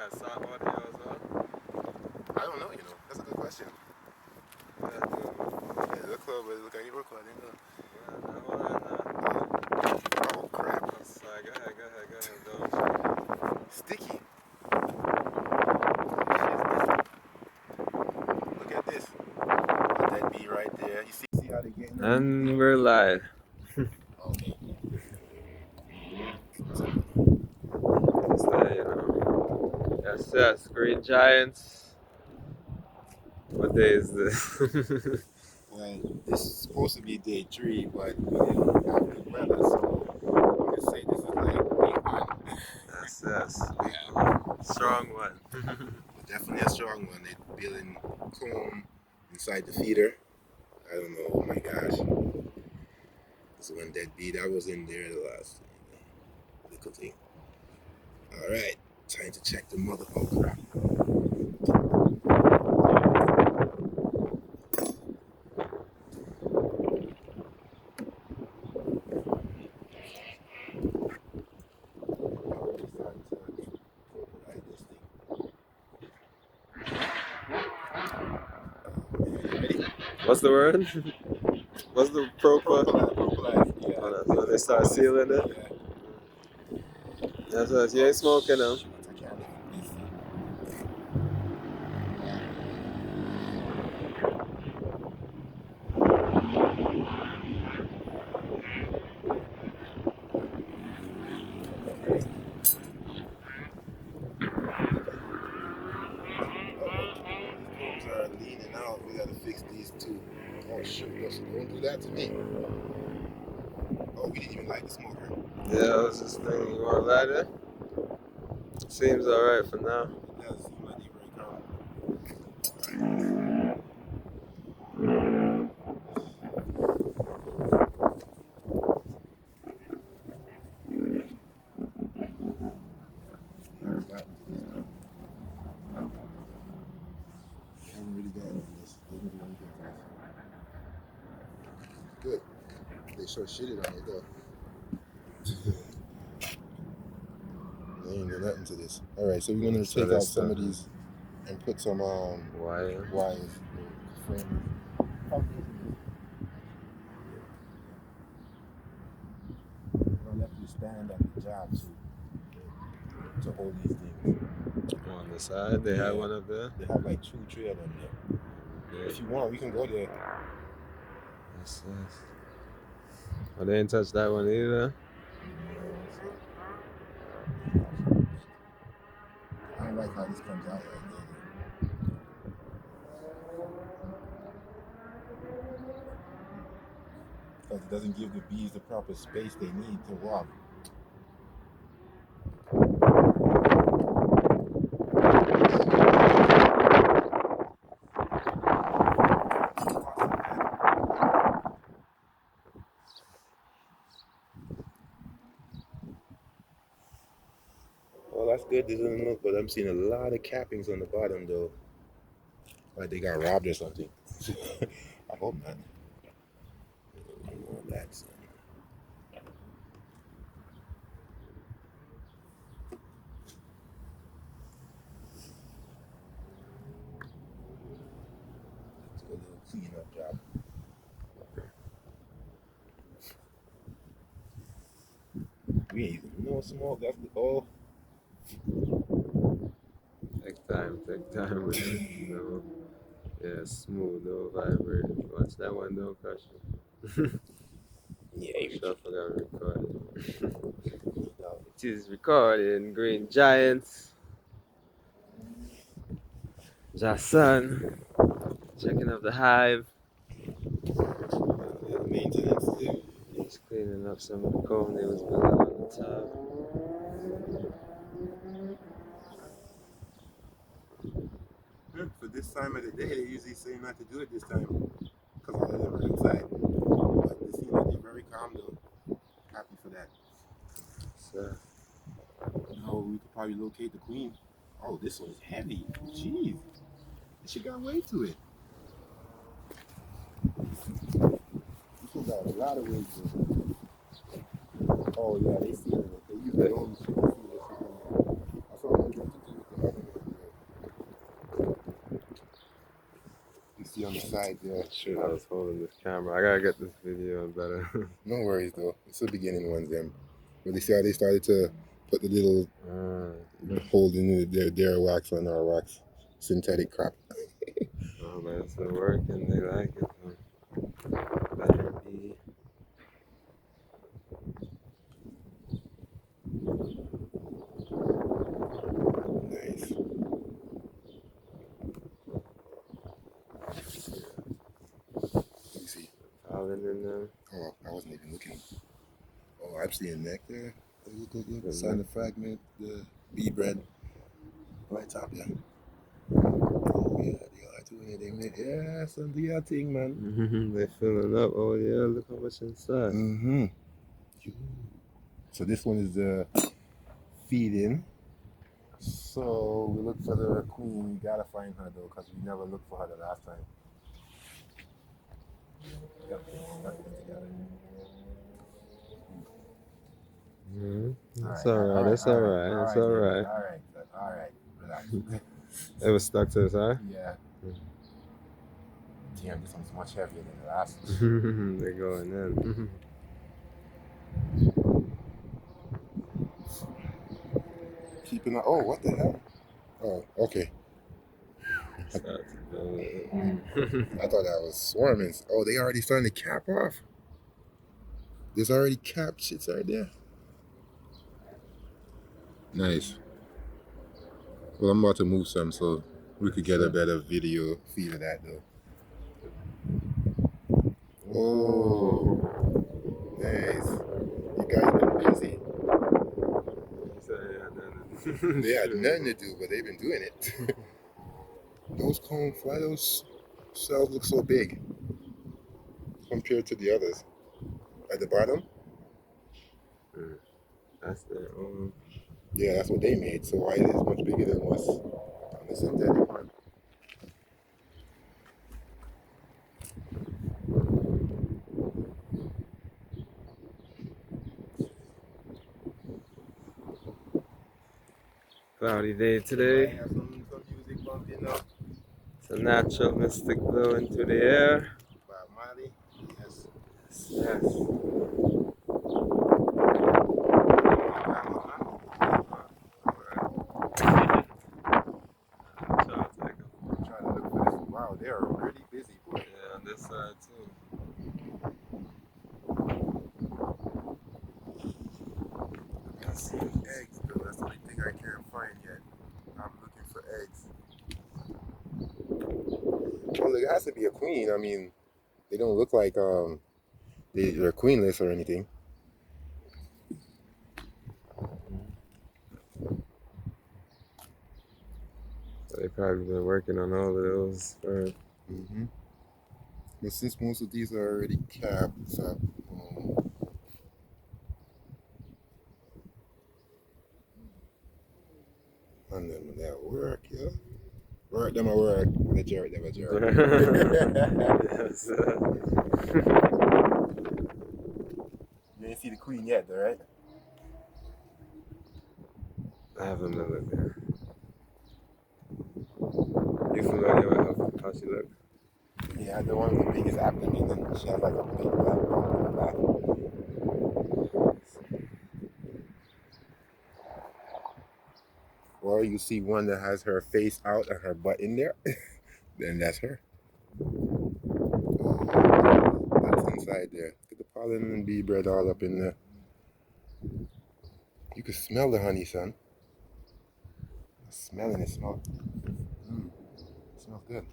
got salt water here as well? I don't know, That's a good question. Yeah, Yeah, look over, look at your recording. hold on now. Oh, crap. Sorry, go ahead, don't. Sticky. Look at this. Let that be right there. You see how they getting it? And we're live. Okay. It's like, yes, Green Giants. What day is this? Well, this is supposed to be day 3, but we didn't have good weather, so I'm gonna say this is like week 1. Yes. Yeah. Strong one. Definitely a strong one. They're building comb inside the feeder. I don't know. Oh my gosh. This one dead bee that was in there the last little thing. Alright. Time to check the mother. Oh crap. What's the word? What's the Propylize, yeah. Oh, that's when they start sealing it? Yeah. That's what you ain't smoking them. Combs are leaning out. We gotta fix these too. Oh shoot, don't do that to me. Oh, we didn't even light the smoker. Yeah, I was just thinking, you want to light it? Seems alright for now. It does seem like they're very calm. Good. They sure shitted on it though. They ain't do nothing to this. Alright, so we're gonna take out some of these and put some wires. Framers. I'll let you stand at the job to hold these things. On the side, they have one up there? They have like 2, 3 of them there. Yeah. If you want, we can go there. Yes. Oh, they didn't touch that one either? I don't like how this comes out right there. Because it doesn't give the bees the proper space they need to walk. Well, that's good. This doesn't look, but I'm seeing a lot of cappings on the bottom though. Like they got robbed or something. I hope not. Well, that's a little cleanup job. We ain't even no smoke. That's the Take time with it. Yeah, smooth, no vibrate. Watch that one, don't crush it. Yeah, Shuffle got recorded. It is recording, Green Giants. Jason, checking up the hive. Maintenance too. He's cleaning up some of the comb they was building on the top. For this time of the day, they usually say not to do it this time because all of them are inside. But they seem like they're very calm though. Happy for that. So, now we could probably locate the queen. Oh, this one's heavy. Jeez. She got weight to it. This one got a lot of weight to it. Oh yeah, they see it. They use their own. I saw them to do with the other. on the side there. Shoot, I was holding this camera. I gotta get this video better. No worries though. It's the beginning ones them. But you see how they started to put the little hold in their wax on our wax. Synthetic crap. Oh man, it's been working. They like it. Better be. Nice. You see? Pollen in there. Oh, I wasn't even looking. Oh, I'm seeing nectar. Look. Sign the fragment, the bee bread. Right top, yeah. Oh yeah, they are doing it. They made, yeah, some do your thing, man. They filling up. Oh yeah, look how much inside. So this one is the feeding. So we look for the queen. We gotta find her though, because we never looked for her the last time. Yep, got them together. It's alright. It's alright. It's alright. All right. Relax. It was stuck to the side. Yeah. Damn, this one's much heavier than the last. They're going in. Keeping an, oh, what the hell? Oh, okay. I thought that was swarming. Oh, they already starting to cap off. There's already capped shits right there. Nice. Well, I'm about to move some so we could get a better video feed of that though. Oh, nice. You guys been busy. They had nothing to do, but they've been doing it. Those cone fly, those cells look so big compared to the others. At the bottom? That's their own. Yeah, that's what they made. So why is it much bigger than what's on the synthetic one? Cloudy day today. Have some music bumping up. It's a natural mystic glow into the air. By Molly. Yes. Yes. Trying to look for this. Wow, they are really busy, boy. Yeah, on this side too. That's eggs, though. That's the only thing I can't find yet. I'm looking for eggs. Well, there has to be a queen. I mean, they don't look like they're queenless or anything. So they probably been working on all of those. But since most of these are already capped up, and then when that work, yeah. Work them a work. The jerk, them a jerk. Yes. You ain't see the queen yet, though, right? I haven't been looking there. You familiar with how she look? Yeah, the one with the biggest abdomen, and she has like a big black bump on her back. Or you see one that has her face out and her butt in there, then that's her. That's inside there. Get the pollen and bee bread all up in there. You can smell the honey, son. Smelling it, smell. It smells good.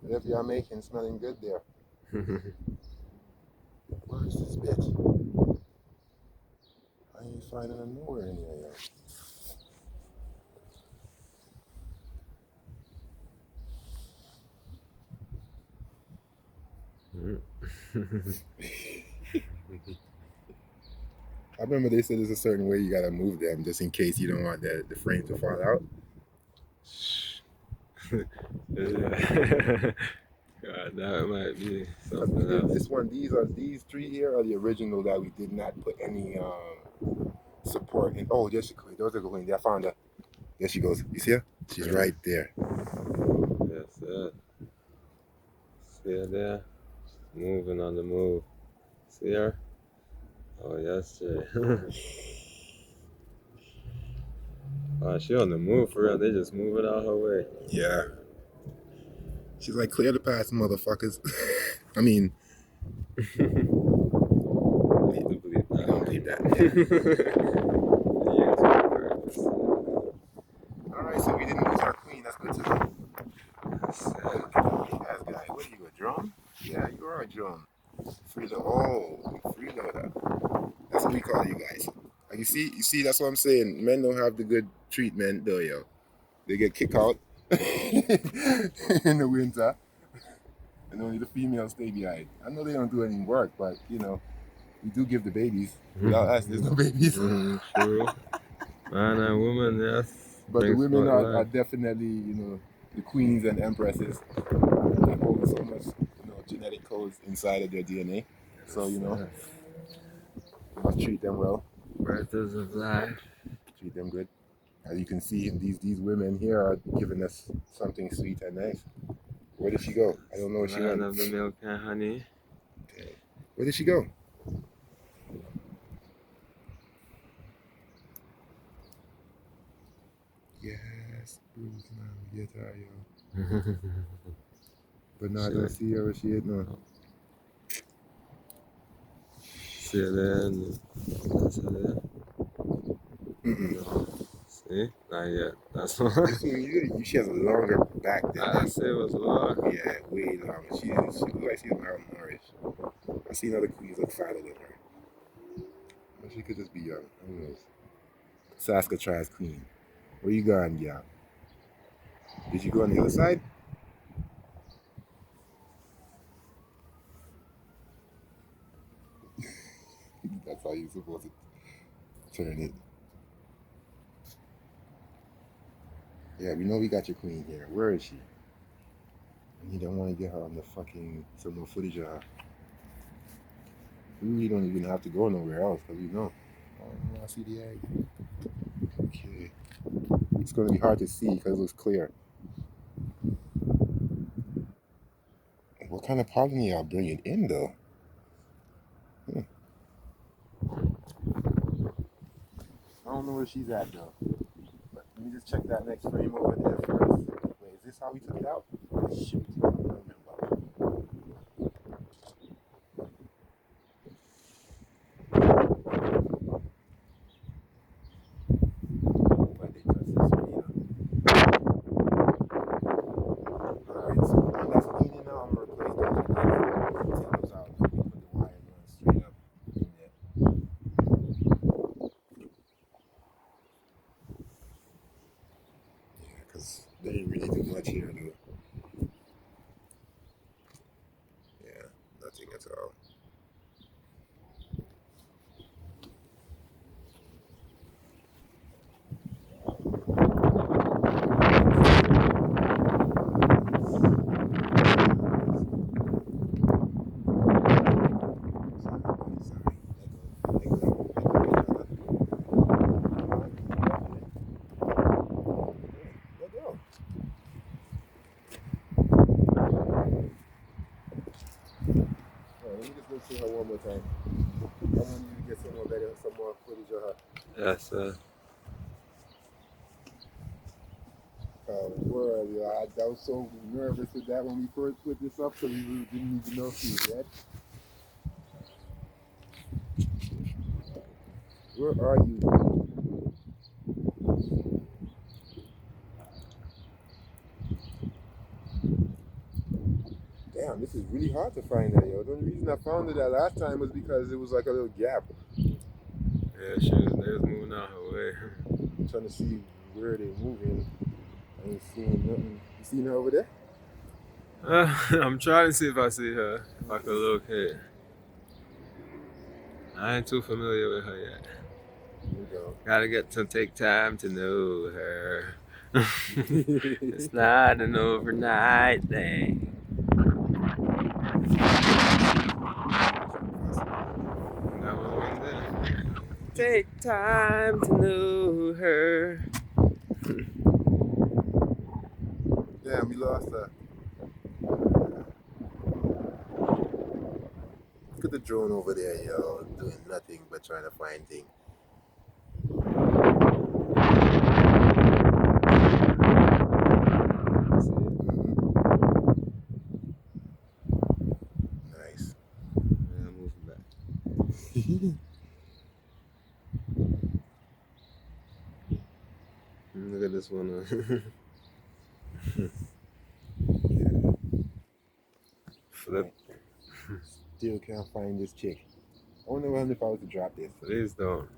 Whatever you're making, smelling good there. Where is this bitch? I ain't finding her nowhere in here yet. I remember they said there's a certain way you gotta move them just in case you don't want the frame to fall out. God, that might be something else. This one, these three here are the original that we did not put any support in. Oh, there she goes. Those are going. I found her. There she goes. You see her? She's right there. Yes, sir. See her there? Moving on the move. See her? Oh, yes, Jay. Oh, she on the move for real. They just moving out her way. Yeah. She's like, clear the path, motherfuckers. I mean, Need to believe we that. don't believe that. Yeah. Alright, so we didn't lose our queen. That's good to know. Yes, guy. What are you, a drum? Yeah, you are a drum. Freeloader. Oh, freeloader. That's what we call you guys. Like you see, that's what I'm saying. Men don't have the good treatment, though, yo. They get kicked out in the winter, and only the females stay behind. I know they don't do any work, but you know, we do give the babies. Without us, there's no babies. True. Man and woman, yes. But the Brings women forth are life. definitely, you know, the queens and empresses. They hold so much, you know, genetic codes inside of their DNA. So, you know, you must treat them well. Breathers of life. Treat them good. As you can see, these women here are giving us something sweet and nice. Where did she go? I don't know where she Land went. of the milk and honey. Okay. Where did she go? Yes, Bruce, man, we get her, yo. But now I don't see her where she is now. See her there and that's her there. No. See? Not yet. That's what She has a longer back than I that. say it was long. Yeah, way longer. She looks like she's malnourished. I've seen other queens look fatter than her. But she could just be young. Who knows? Saskatraz queen. Where you going, yeah? Did you go on the other side? That's how you're supposed to turn it. Yeah, we know we got your queen here. Where is she? And you don't want to get her on the fucking some more footage of her. We really don't even have to go nowhere else because we know. Oh, I see the egg. Okay. It's going to be hard to see because it looks clear. What kind of pollen y'all bringing in though? I don't know where she's at though. But let me just check that next frame over there first. Wait, is this how we took it out? Shoot, I don't remember. Why they touch this video? Alright, so the one that's cleaning now, I'm gonna replace those with those. Take those out and we put the wire going straight up in there. Yeah, because they didn't really do much here though. Yeah, nothing at all. Let me just go see her one more time. I want you to get some more footage of her. Yes, sir. Word, I was so nervous with that when we first put this up, so we really didn't even know if she was dead. Where are you? Damn, this is really hard to find her, yo. The only reason I found her that last time was because it was like a little gap. Yeah, they was moving out her way. I'm trying to see where they're moving. I ain't seeing nothing. You seen her over there? I'm trying to see if I see her. If I can locate. I ain't too familiar with her yet. Here we go. Gotta get to take time to know her. It's not an overnight thing. That was one there. Take time to know her. Damn, we lost her. at the drone over there, yo, doing nothing but trying to find things. Nice. Yeah, I'm moving back. Look at this one. Yeah. Flip. Still can't find this chick. I wonder if I was to drop this. Please don't.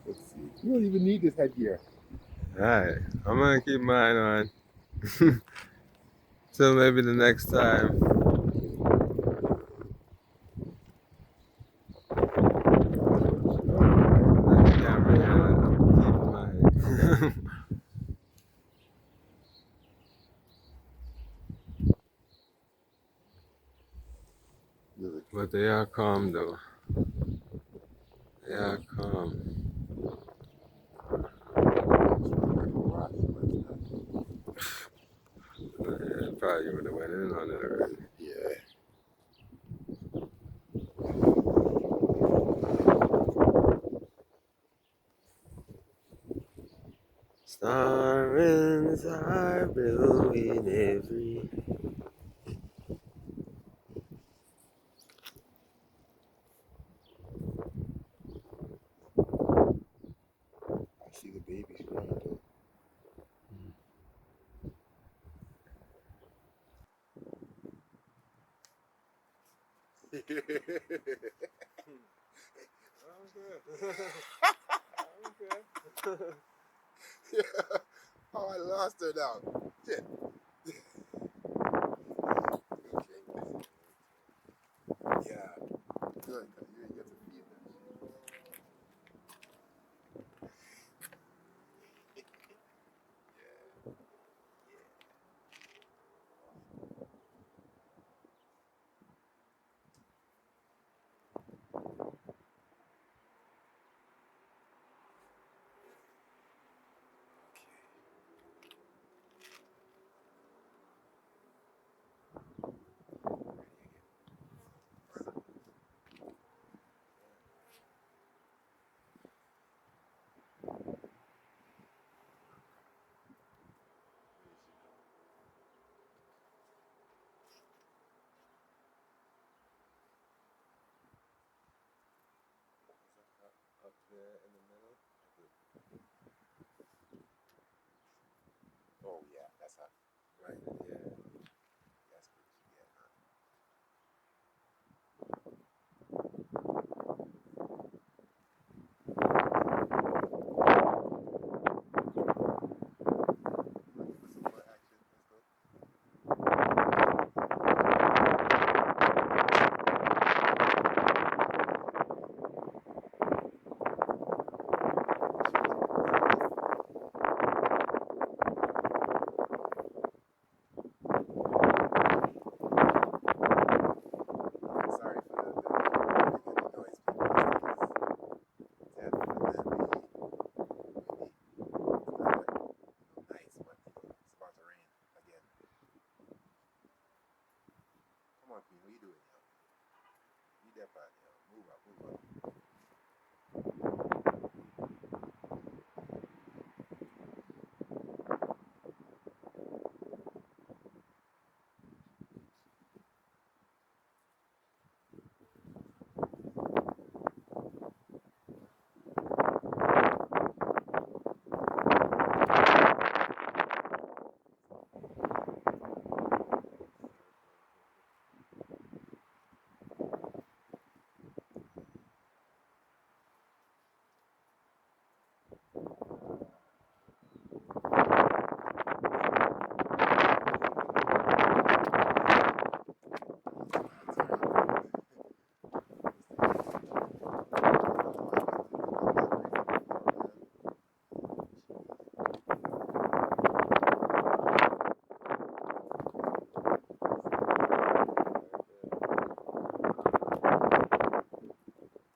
Let's see. You don't even need this headgear. Alright, I'm gonna keep mine on. Till maybe the next time. I can't bring it. I'm keeping mine. But they are calm though. They are calm. Yeah, probably would have went in on it already. Yeah. Stars are blue in every. I see the babies crying though. I'm good. I'm good. Yeah. Oh, I lost her now. Shit. Yeah. Good, because you didn't get to feed them. Yeah. Up there in the middle. Oh, yeah. That's her. Right, yeah. That's good. Yeah. Put some more action. Let's go. Sorry for the noise, people. It's definitely nice, but it's about to rain again. Come on, Queen. What are you doing now? You that part now. Move up, move up.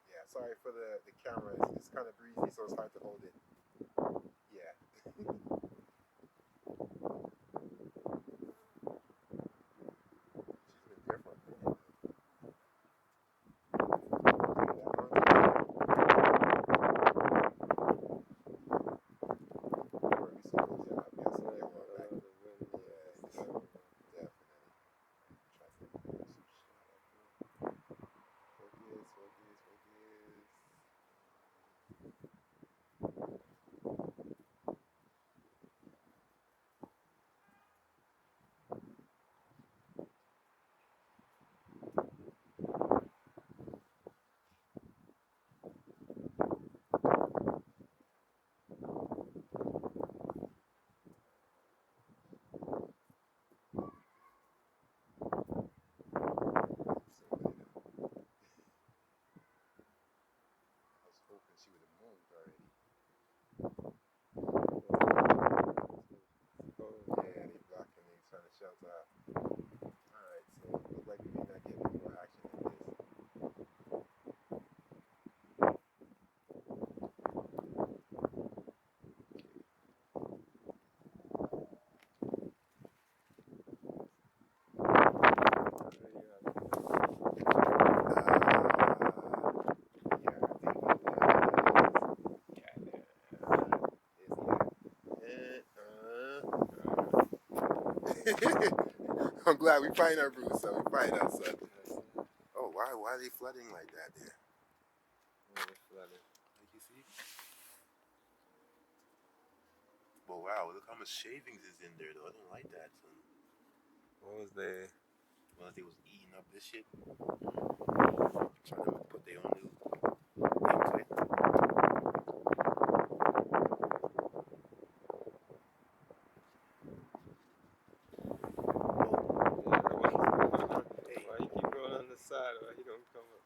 Yeah, sorry for the camera. It's kind of breezy, so it's hard to hold it. Yeah. glad we find our Bruce, son. We find our son. Oh, why are they flooding like that there? Flooded. Like you see? But wow, look how much shavings is in there though. I don't like that, son. What was they? Well, they was eating up this shit. Trying to put their own little thing to it. Hey. Why you keep going on the side? Why you don't come up?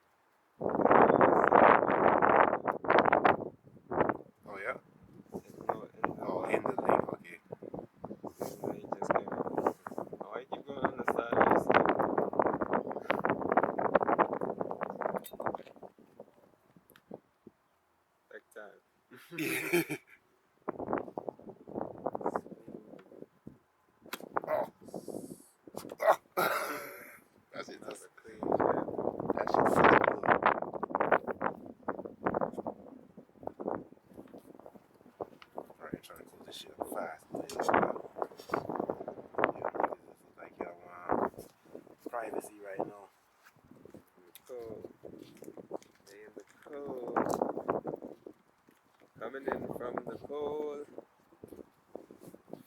Oh yeah? No, Oh, in the thing, okay. He just came up. Why you keep going on the side? Take time. Oh. That's it. That's a clean shit. That shit flat good. Alright, trying to close this shit up fast. You niggas look like y'all want privacy right now. Cold. They in the cold. Coming in from the cold.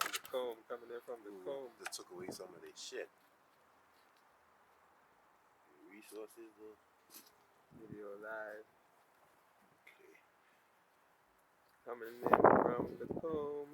The comb coming in from the comb. That took away some of their shit. Resources though. Video live. Okay. Coming in from the comb.